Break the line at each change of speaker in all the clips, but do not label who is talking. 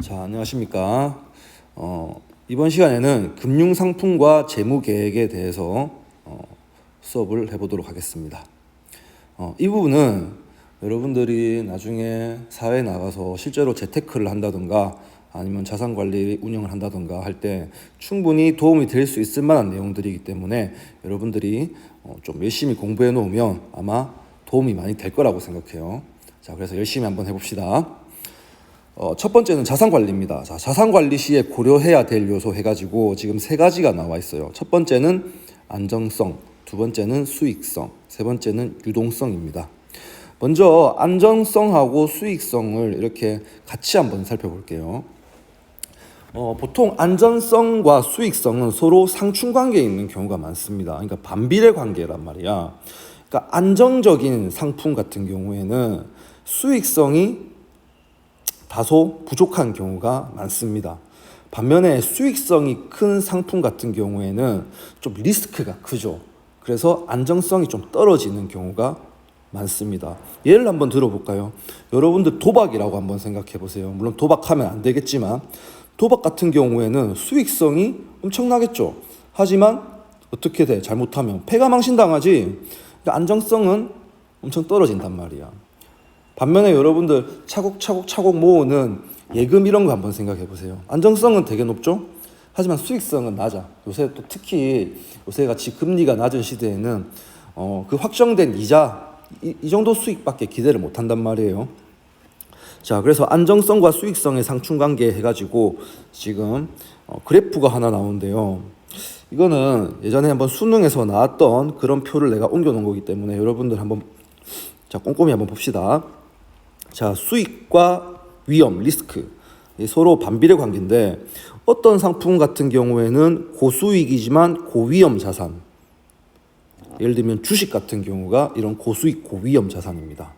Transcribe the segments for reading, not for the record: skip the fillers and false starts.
자, 안녕하십니까. 이번 시간에는 금융상품과 재무계획에 대해서 수업을 해보도록 하겠습니다. 이 부분은 여러분들이 나중에 사회에 나가서 실제로 재테크를 한다든가 아니면 자산관리 운영을 한다든가 할 때 충분히 도움이 될 수 있을 만한 내용들이기 때문에 여러분들이 좀 열심히 공부해 놓으면 아마 도움이 많이 될 거라고 생각해요. 자, 그래서 열심히 한번 해봅시다. 첫 번째는 자산관리입니다. 자, 자산관리 시에 고려해야 될 요소 해가지고 지금 3가지가 나와 있어요. 첫 번째는 안정성, 두 번째는 수익성, 세 번째는 유동성입니다. 먼저 안정성하고 수익성을 이렇게 같이 한번 살펴볼게요. 보통 안정성과 수익성은 서로 상충관계에 있는 경우가 많습니다. 그러니까 반비례 관계란 말이야. 그러니까 안정적인 상품 같은 경우에는 수익성이 다소 부족한 경우가 많습니다. 반면에 수익성이 큰 상품 같은 경우에는 좀 리스크가 크죠. 그래서 안정성이 좀 떨어지는 경우가 많습니다. 예를 한번 들어볼까요? 여러분들 도박이라고 한번 생각해 보세요. 물론 도박하면 안 되겠지만 도박 같은 경우에는 수익성이 엄청나겠죠. 하지만 어떻게 돼? 잘못하면 패가 망신당하지. 그러니까 안정성은 엄청 떨어진단 말이야. 반면에 여러분들 차곡차곡 모으는 예금 이런 거 한번 생각해 보세요. 안정성은 되게 높죠? 하지만 수익성은 낮아. 요새 또 특히 요새 같이 금리가 낮은 시대에는 그 확정된 이자 이 정도 수익밖에 기대를 못 한단 말이에요. 자, 그래서 안정성과 수익성의 상충관계 해가지고 지금 그래프가 하나 나오는데요. 이거는 예전에 한번 수능에서 나왔던 그런 표를 내가 옮겨놓은 거기 때문에 여러분들 한번 자 꼼꼼히 한번 봅시다. 자, 수익과 위험, 리스크 서로 반비례 관계인데 어떤 상품 같은 경우에는 고수익이지만 고위험 자산, 예를 들면 주식 같은 경우가 이런 고수익 고위험 자산입니다.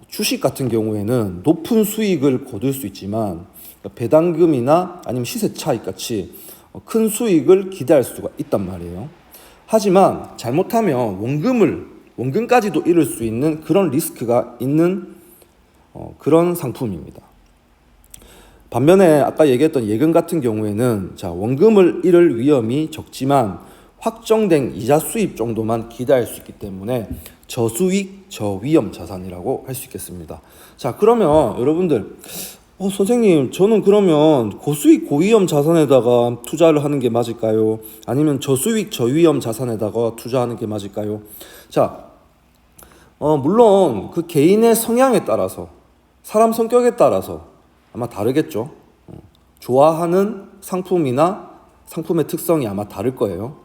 주식 같은 경우에는 높은 수익을 거둘 수 있지만 배당금이나 아니면 시세 차익 같이 큰 수익을 기대할 수가 있단 말이에요. 하지만 잘못하면 원금까지도 잃을 수 있는 그런 리스크가 있는 그런 상품입니다. 반면에 아까 얘기했던 예금 같은 경우에는 자, 원금을 잃을 위험이 적지만 확정된 이자 수입 정도만 기대할 수 있기 때문에 저수익, 저위험 자산이라고 할 수 있겠습니다. 자, 그러면 여러분들 선생님, 저는 그러면 고수익, 고위험 자산에다가 투자를 하는 게 맞을까요? 아니면 저수익, 저위험 자산에다가 투자하는 게 맞을까요? 자, 물론 그 개인의 성향에 따라서, 사람 성격에 따라서 아마 다르겠죠. 좋아하는 상품이나 상품의 특성이 아마 다를 거예요.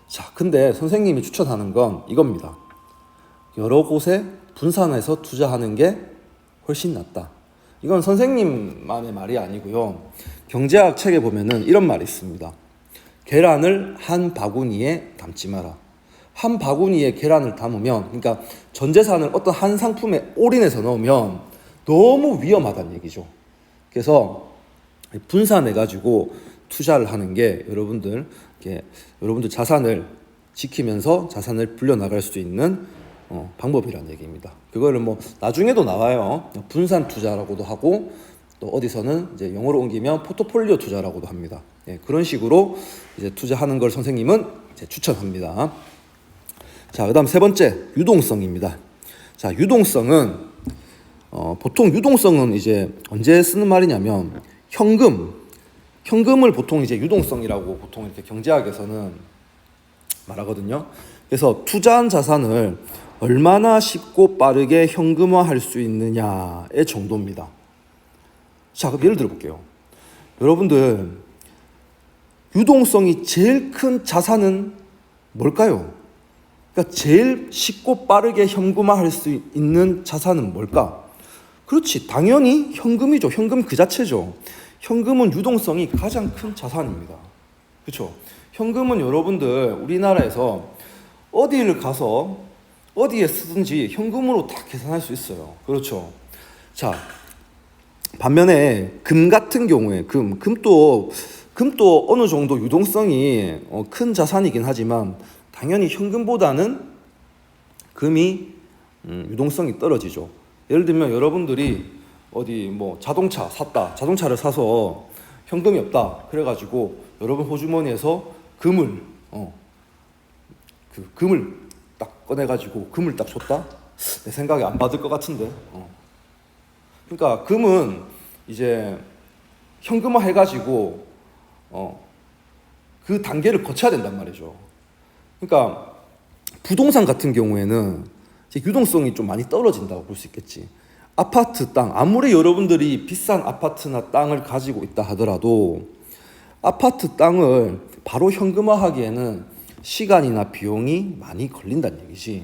자, 근데 선생님이 추천하는 건 이겁니다. 여러 곳에 분산해서 투자하는 게 훨씬 낫다. 이건 선생님만의 말이 아니고요. 경제학 책에 보면은 이런 말이 있습니다. 계란을 한 바구니에 담지 마라. 한 바구니에 계란을 담으면, 그러니까 전 재산을 어떤 한 상품에 올인해서 넣으면 너무 위험하다는 얘기죠. 그래서 분산해가지고 투자를 하는 게 여러분들 자산을 지키면서 자산을 불려나갈 수 있는 방법이라는 얘기입니다. 그거를 뭐 나중에도 나와요. 분산 투자라고도 하고 또 어디서는 이제 영어로 옮기면 포트폴리오 투자라고도 합니다. 예, 그런 식으로 이제 투자하는 걸 선생님은 이제 추천합니다. 자, 그다음 세 번째 유동성입니다. 자, 유동성은 보통 유동성은 이제 언제 쓰는 말이냐면 현금을 보통 이제 유동성이라고 보통 이렇게 경제학에서는 말하거든요. 그래서 투자한 자산을 얼마나 쉽고 빠르게 현금화할 수 있느냐의 정도입니다. 자, 그럼 예를 들어 볼게요. 여러분들 유동성이 제일 큰 자산은 뭘까요? 그러니까 제일 쉽고 빠르게 현금화할 수 있는 자산은 뭘까? 그렇지, 당연히 현금이죠. 현금 그 자체죠. 현금은 유동성이 가장 큰 자산입니다. 그렇죠? 현금은 여러분들 우리나라에서 어디를 가서 어디에 쓰든지 현금으로 다 계산할 수 있어요. 그렇죠? 자, 반면에 금 같은 경우에 금도 어느 정도 유동성이 큰 자산이긴 하지만 당연히 현금보다는 금이 유동성이 떨어지죠. 예를 들면 여러분들이 어디 뭐 자동차 샀다. 자동차를 사서 현금이 없다. 그래가지고 여러분 호주머니에서 금을 그 금을 딱 꺼내가지고 금을 딱 줬다. 내 생각에 안 받을 것 같은데. 그러니까 금은 이제 현금화 해가지고 그 단계를 거쳐야 된단 말이죠. 그러니까 부동산 같은 경우에는 이제 유동성이 좀 많이 떨어진다고 볼 수 있겠지. 아파트 땅, 아무리 여러분들이 비싼 아파트나 땅을 가지고 있다 하더라도 아파트 땅을 바로 현금화하기에는 시간이나 비용이 많이 걸린다는 얘기지.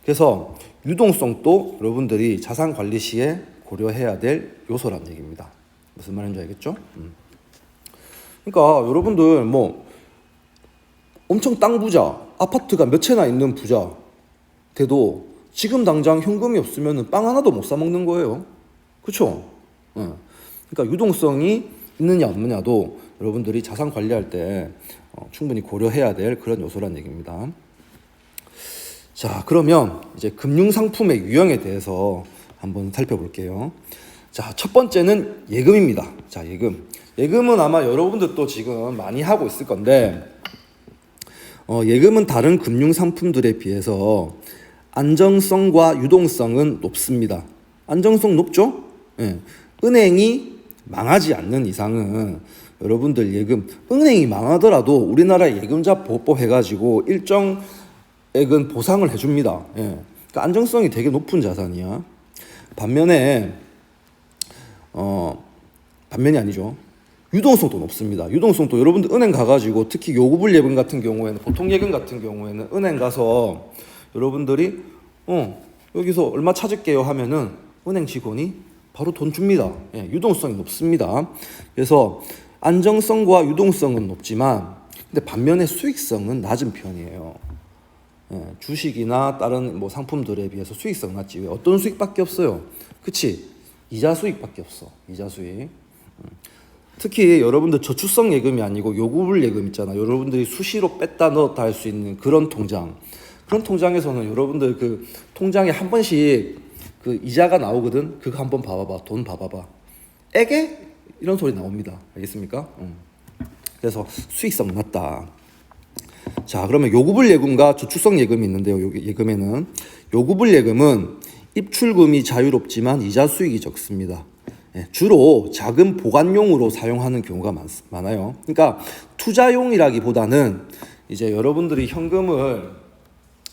그래서 유동성도 여러분들이 자산 관리 시에 고려해야 될 요소란 얘기입니다. 무슨 말인지 알겠죠? 그러니까 여러분들 뭐 엄청 땅 부자, 아파트가 몇 채나 있는 부자 돼도 지금 당장 현금이 없으면 빵 하나도 못 사 먹는 거예요. 그렇죠? 그러니까 유동성이 있느냐 없느냐도 여러분들이 자산 관리할 때 충분히 고려해야 될 그런 요소란 얘기입니다. 자, 그러면 이제 금융상품의 유형에 대해서 한번 살펴볼게요. 자, 첫 번째는 예금입니다. 자, 예금. 예금은 아마 여러분들도 지금 많이 하고 있을 건데, 예금은 다른 금융상품들에 비해서 안정성과 유동성은 높습니다. 안정성 높죠? 예. 은행이 망하지 않는 이상은 여러분들 예금, 은행이 망하더라도 우리나라 예금자 보호법 해가지고 일정 액은 보상을 해줍니다. 예. 그러니까 안정성이 되게 높은 자산이야. 반면에 반면이 아니죠. 유동성도 높습니다. 유동성도 여러분들 은행 가가지고 특히 요구불 예금 같은 경우에는, 보통 예금 같은 경우에는 은행 가서 여러분들이 여기서 얼마 찾을게요 하면은 은행 직원이 바로 돈 줍니다. 예, 유동성이 높습니다. 그래서 안정성과 유동성은 높지만 근데 반면에 수익성은 낮은 편이에요. 예, 주식이나 다른 뭐 상품들에 비해서 수익성 낮지. 왜? 어떤 수익밖에 없어요. 그치? 이자 수익밖에 없어. 이자 수익. 특히 여러분들 저축성 예금이 아니고 요구불 예금 있잖아. 여러분들이 수시로 뺐다 넣었다 할 수 있는 그런 통장. 그런 통장에서는 여러분들 그 통장에 한 번씩 그 이자가 나오거든. 그거 한번 봐봐봐. 돈 봐봐봐. 에게? 이런 소리 나옵니다. 알겠습니까? 그래서 수익성 낮다. 자, 그러면 요구불 예금과 저축성 예금이 있는데요. 예금에는 요구불 예금은 입출금이 자유롭지만 이자 수익이 적습니다. 예, 주로 자금 보관용으로 사용하는 경우가 많아요. 그러니까 투자용이라기보다는 이제 여러분들이 현금을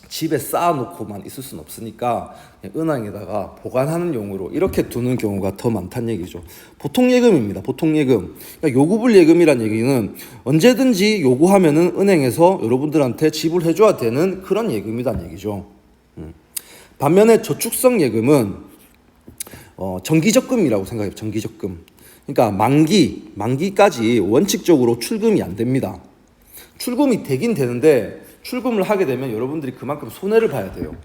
집에 쌓아놓고만 있을 수는 없으니까 은행에다가 보관하는 용으로 이렇게 두는 경우가 더 많다는 얘기죠. 보통 예금입니다. 보통 예금. 그러니까 요구불 예금이란 얘기는 언제든지 요구하면은 은행에서 여러분들한테 지불해줘야 되는 그런 예금이란 얘기죠. 반면에 저축성 예금은 정기적금이라고 생각해요. 정기적금. 그러니까 만기까지 원칙적으로 출금이 안 됩니다. 출금이 되긴 되는데 출금을 하게 되면 여러분들이 그만큼 손해를 봐야 돼요.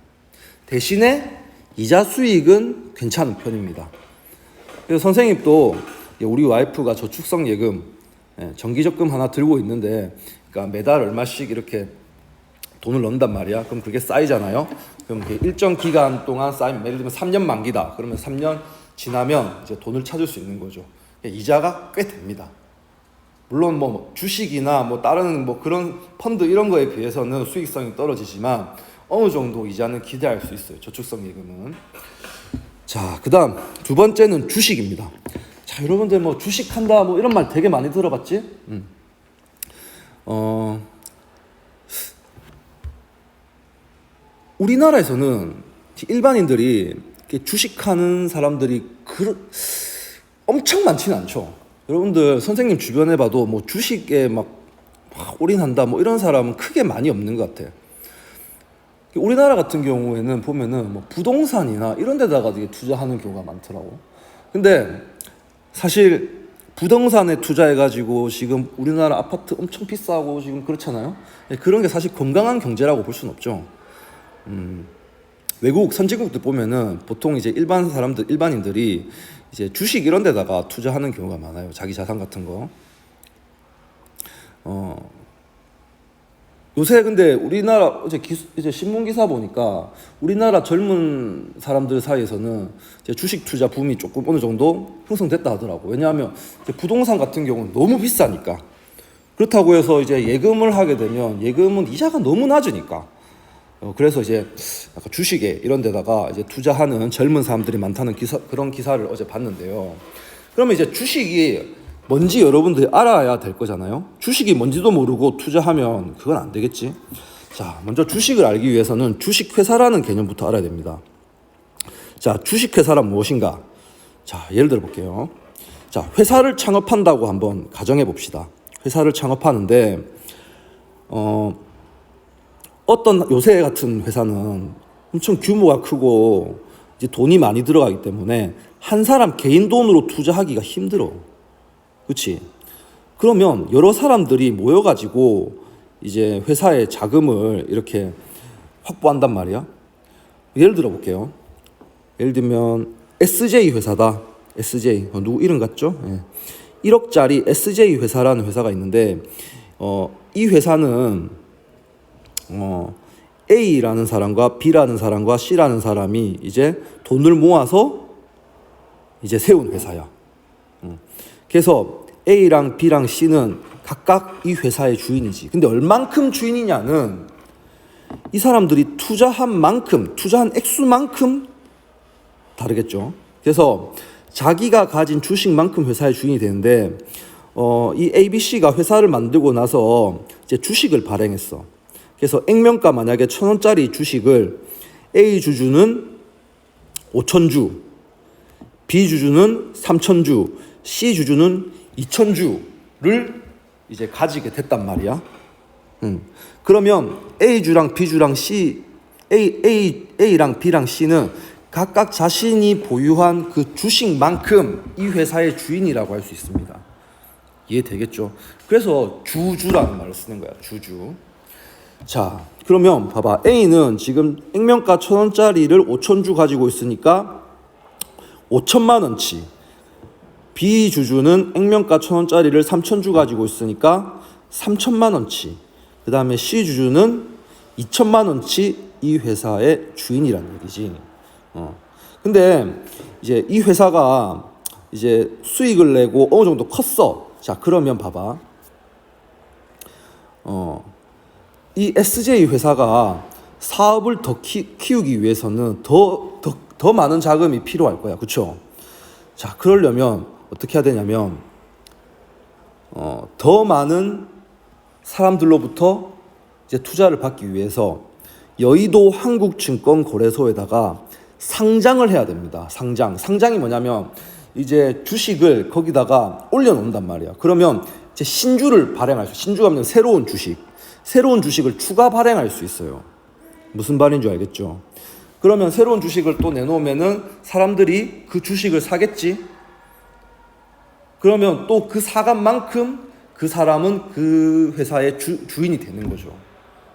대신에 이자 수익은 괜찮은 편입니다. 그래서 선생님도 우리 와이프가 저축성 예금, 정기적금 하나 들고 있는데, 그러니까 매달 얼마씩 이렇게 돈을 넣는단 말이야. 그럼 그게 쌓이잖아요. 그럼 일정 기간 동안 쌓이면, 예를 들면 3년 만기다. 그러면 3년 지나면 이제 돈을 찾을 수 있는 거죠. 이자가 꽤 됩니다. 물론 뭐 주식이나 뭐 다른 뭐 그런 펀드 이런 거에 비해서는 수익성이 떨어지지만 어느 정도 이자는 기대할 수 있어요. 저축성 예금은. 자, 그다음 두 번째는 주식입니다. 자, 여러분들 뭐 주식한다 뭐 이런 말 되게 많이 들어봤지? 우리나라에서는 일반인들이 주식하는 사람들이 엄청 많지는 않죠. 여러분들 선생님 주변에 봐도 뭐 주식에 막 올인한다 뭐 이런 사람은 크게 많이 없는 것 같아요. 우리나라 같은 경우에는 보면은 뭐 부동산이나 이런 데다가 되게 투자하는 경우가 많더라고. 근데 사실 부동산에 투자해가지고 지금 우리나라 아파트 엄청 비싸고 지금 그렇잖아요. 그런 게 사실 건강한 경제라고 볼 수는 없죠. 외국 선진국들 보면은 보통 이제 일반인들이 이제 주식 이런 데다가 투자하는 경우가 많아요. 자기 자산 같은 거. 요새 근데 우리나라 이제 신문 기사 보니까 우리나라 젊은 사람들 사이에서는 이제 주식 투자 붐이 조금 어느 정도 형성됐다 하더라고. 왜냐하면 이제 부동산 같은 경우는 너무 비싸니까. 그렇다고 해서 이제 예금을 하게 되면 예금은 이자가 너무 낮으니까. 그래서 이제 약간 주식에 이런 데다가 이제 투자하는 젊은 사람들이 많다는 그런 기사를 어제 봤는데요. 그러면 이제 주식이 뭔지 여러분들이 알아야 될 거잖아요. 주식이 뭔지도 모르고 투자하면 그건 안 되겠지. 자, 먼저 주식을 알기 위해서는 주식회사라는 개념부터 알아야 됩니다. 자, 주식회사란 무엇인가? 자, 예를 들어 볼게요. 자, 회사를 창업한다고 한번 가정해 봅시다. 회사를 창업하는데 어떤 요새 같은 회사는 엄청 규모가 크고 이제 돈이 많이 들어가기 때문에 한 사람 개인 돈으로 투자하기가 힘들어. 그렇지? 그러면 여러 사람들이 모여가지고 이제 회사의 자금을 이렇게 확보한단 말이야. 예를 들어 볼게요. 예를 들면 SJ 회사다. SJ 누구 이름 같죠? 예. 1억짜리 SJ 회사라는 회사가 있는데 이 회사는 A라는 사람과 B라는 사람과 C라는 사람이 이제 돈을 모아서 이제 세운 회사야. 그래서 A랑 B랑 C는 각각 이 회사의 주인이지. 근데 얼만큼 주인이냐는 이 사람들이 투자한 만큼, 투자한 액수만큼 다르겠죠. 그래서 자기가 가진 주식만큼 회사의 주인이 되는데 이 ABC가 회사를 만들고 나서 이제 주식을 발행했어. 그래서 액면가 만약에 1,000원짜리 주식을 A 주주는 5,000주, B 주주는 3,000주, C 주주는 2,000주를 이제 가지게 됐단 말이야. 그러면 A 주랑 B 주랑 A랑 B랑 C는 각각 자신이 보유한 그 주식만큼 이 회사의 주인이라고 할 수 있습니다. 이해되겠죠? 그래서 주주라는 말을 쓰는 거야. 주주. 자, 그러면 봐봐. A는 지금 액면가 1,000원짜리를 5,000주 가지고 있으니까 5천만 원치. B 주주는 액면가 1,000원짜리를 3,000주 가지고 있으니까 3천만 원치. 그 다음에 C 주주는 2천만 원치 이 회사의 주인이라는 얘기지. 근데 이제 이 회사가 이제 수익을 내고 어느 정도 컸어. 자, 그러면 봐봐. 이 SJ 회사가 사업을 더 키우기 위해서는 더 많은 자금이 필요할 거야. 그렇죠? 자, 그러려면 어떻게 해야 되냐면 더 많은 사람들로부터 이제 투자를 받기 위해서 여의도 한국증권거래소에다가 상장을 해야 됩니다. 상장이 뭐냐면 이제 주식을 거기다가 올려놓는단 말이야. 그러면 이제 신주를 발행할 수, 신주가 하면 새로운 주식을 추가 발행할 수 있어요. 무슨 말인 줄 알겠죠? 그러면 새로운 주식을 또 내놓으면은 사람들이 그 주식을 사겠지? 그러면 또 그 사간 만큼 그 사람은 그 회사의 주인이 되는 거죠.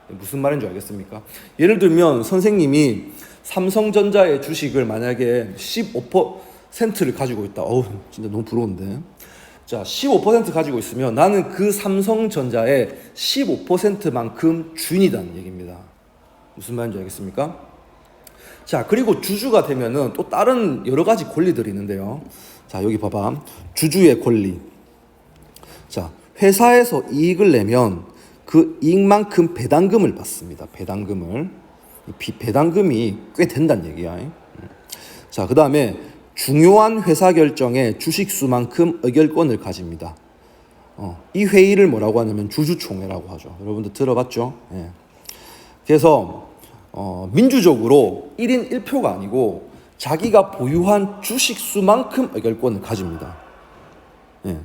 무슨 말인 줄 알겠습니까? 예를 들면 선생님이 삼성전자의 주식을 만약에 15%를 가지고 있다. 어우, 진짜 너무 부러운데. 자, 15% 가지고 있으면 나는 그 삼성전자의 15%만큼 주인이라는 얘기입니다. 무슨 말인지 알겠습니까? 자, 그리고 주주가 되면은 또 다른 여러 가지 권리들이 있는데요. 자, 여기 봐봐. 주주의 권리. 자, 회사에서 이익을 내면 그 이익만큼 배당금을 받습니다. 배당금이 꽤 된다는 얘기야. 자, 그 다음에 중요한 회사 결정에 주식수만큼 의결권을 가집니다. 이 회의를 뭐라고 하냐면 주주총회라고 하죠. 여러분들 들어봤죠? 예. 그래서 민주적으로 1인 1표가 아니고 자기가 보유한 주식수만큼 의결권을 가집니다. 예.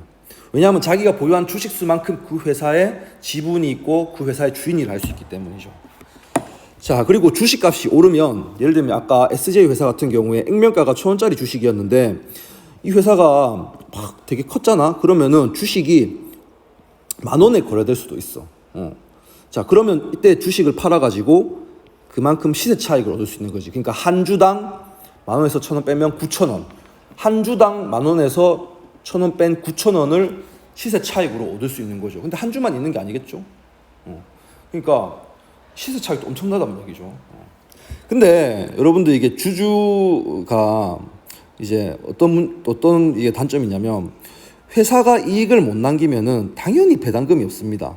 왜냐하면 자기가 보유한 주식수만큼 그 회사에 지분이 있고 그 회사의 주인이라 할 수 있기 때문이죠. 자, 그리고 주식값이 오르면 예를 들면 아까 SJ 회사 같은 경우에 액면가가 1,000원짜리 주식이었는데 이 회사가 막 되게 컸잖아. 그러면은 주식이 10,000원에 거래될 수도 있어. 자, 그러면 이때 주식을 팔아가지고 그만큼 시세 차익을 얻을 수 있는 거지. 그러니까 한 주당 10,000원에서 1,000원 빼면 9,000원. 한 주당 10,000원에서 1,000원 뺀 9,000원을 시세 차익으로 얻을 수 있는 거죠. 근데 한 주만 있는 게 아니겠죠. 그러니까 시세 차익도 엄청나다는 얘기죠. 근데 여러분들 이게 주주가 이제 어떤 이게 단점이 있냐면 회사가 이익을 못 남기면은 당연히 배당금이 없습니다.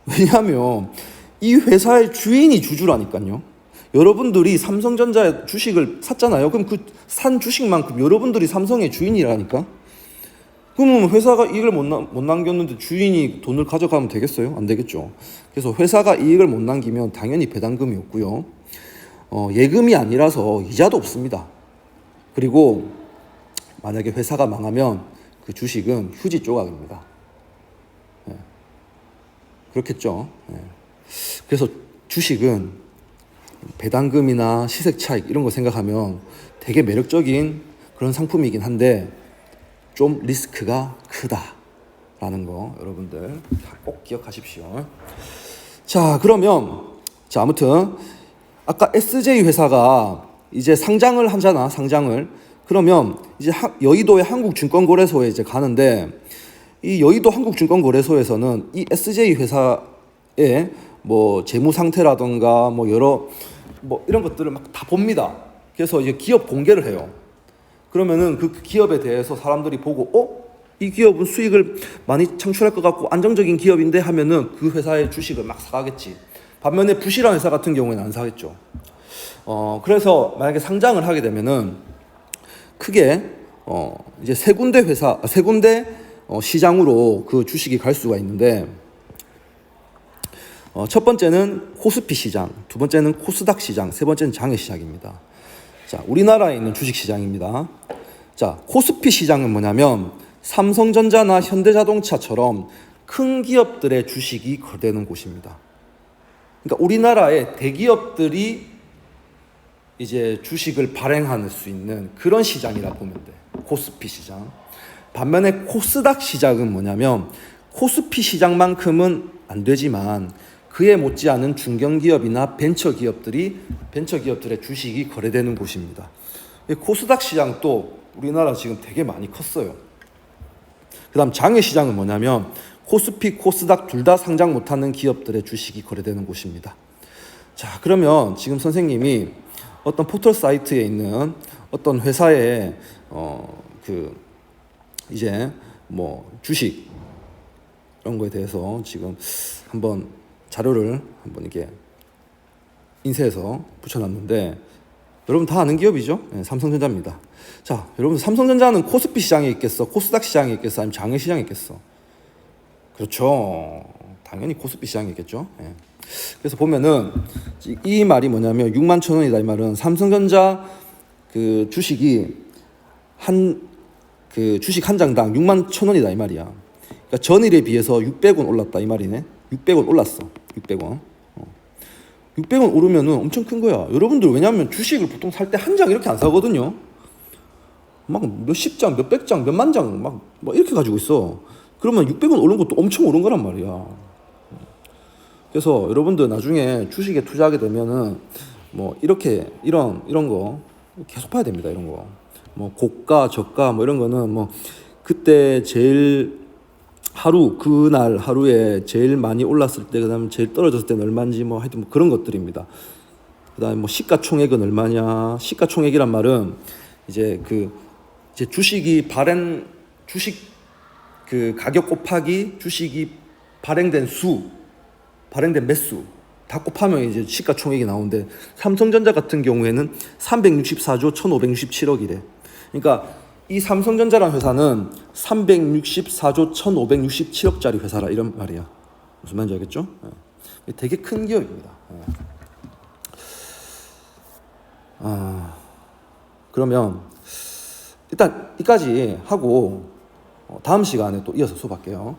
왜냐하면 이 회사의 주인이 주주라니까요. 여러분들이 삼성전자의 주식을 샀잖아요. 그럼 그 산 주식만큼 여러분들이 삼성의 주인이라니까. 그러면 회사가 이익을 못 남겼는데 주인이 돈을 가져가면 되겠어요? 안 되겠죠. 그래서 회사가 이익을 못 남기면 당연히 배당금이 없고요. 예금이 아니라서 이자도 없습니다. 그리고 만약에 회사가 망하면 그 주식은 휴지 조각입니다. 네. 그렇겠죠. 네. 그래서 주식은 배당금이나 시세 차익 이런 거 생각하면 되게 매력적인 그런 상품이긴 한데 좀 리스크가 크다라는 거 여러분들 꼭 기억하십시오. 자, 그러면 아무튼 아까 SJ 회사가 이제 상장을 하잖아. 상장을. 그러면 이제 여의도의 한국증권거래소에 이제 가는데 이 여의도 한국증권거래소에서는 이 SJ 회사의 뭐 재무 상태라든가 뭐 여러 뭐 이런 것들을 막 다 봅니다. 그래서 이제 기업 공개를 해요. 그러면은 그 기업에 대해서 사람들이 보고 이 기업은 수익을 많이 창출할 것 같고 안정적인 기업인데 하면은 그 회사의 주식을 막 사가겠지. 반면에 부실한 회사 같은 경우에는 안 사겠죠. 그래서 만약에 상장을 하게 되면은 크게 이제 세 군데 시장으로 그 주식이 갈 수가 있는데 첫 번째는 코스피 시장, 두 번째는 코스닥 시장, 세 번째는 장외 시장입니다. 자, 우리나라에 있는 주식 시장입니다. 자, 코스피 시장은 뭐냐면 삼성전자나 현대자동차처럼 큰 기업들의 주식이 거래되는 곳입니다. 그러니까 우리나라의 대기업들이 이제 주식을 발행할 수 있는 그런 시장이라 보면 돼. 코스피 시장. 반면에 코스닥 시장은 뭐냐면 코스피 시장만큼은 안 되지만 그에 못지않은 중견기업이나 벤처기업들의 주식이 거래되는 곳입니다. 코스닥 시장도 우리나라 지금 되게 많이 컸어요. 그 다음 장외 시장은 뭐냐면 코스피, 코스닥 둘 다 상장 못하는 기업들의 주식이 거래되는 곳입니다. 자, 그러면 지금 선생님이 어떤 포털 사이트에 있는 어떤 회사의 이제 뭐 주식 이런 거에 대해서 지금 한번 자료를 한번 이렇게 인쇄해서 붙여놨는데 여러분 다 아는 기업이죠? 네, 삼성전자입니다. 자, 여러분 삼성전자는 코스피 시장에 있겠어? 코스닥 시장에 있겠어? 아니면 장외 시장에 있겠어? 그렇죠. 당연히 코스피 시장에 있겠죠. 네. 그래서 보면은 이 말이 뭐냐면 6만 천 원이다 이 말은 삼성전자 그 주식이 그 주식 한 장당 6만 천 원이다 이 말이야. 그러니까 전일에 비해서 600원 올랐다 이 말이네. 600원 올랐어. 600원. 600원 오르면은 엄청 큰 거야. 여러분들 왜냐하면 주식을 보통 살 때 한 장 이렇게 안 사거든요. 막 몇십 장, 몇백 장, 몇만 장 막 이렇게 가지고 있어. 그러면 600원 오른 것도 엄청 오른 거란 말이야. 그래서 여러분들 나중에 주식에 투자하게 되면은 뭐 이렇게 이런 거 계속 봐야 됩니다. 이런 거. 뭐 고가, 저가 뭐 이런 거는 뭐 그때 제일 그날 하루에 제일 많이 올랐을 때, 그다음에 제일 떨어졌을 때는 얼마인지 뭐 하여튼 뭐 그런 것들입니다. 그다음에 뭐 시가총액은 얼마냐? 시가총액이란 말은 이제 주식이 주식 그 가격 곱하기 주식이 발행된 매수 다 곱하면 이제 시가총액이 나오는데 삼성전자 같은 경우에는 364조 1567억이래. 그러니까 이 삼성전자라는 회사는 364조 1567억짜리 회사라 이런 말이야. 무슨 말인지 알겠죠? 되게 큰 기업입니다. 그러면 일단 여기까지 하고 다음 시간에 또 이어서 수업할게요.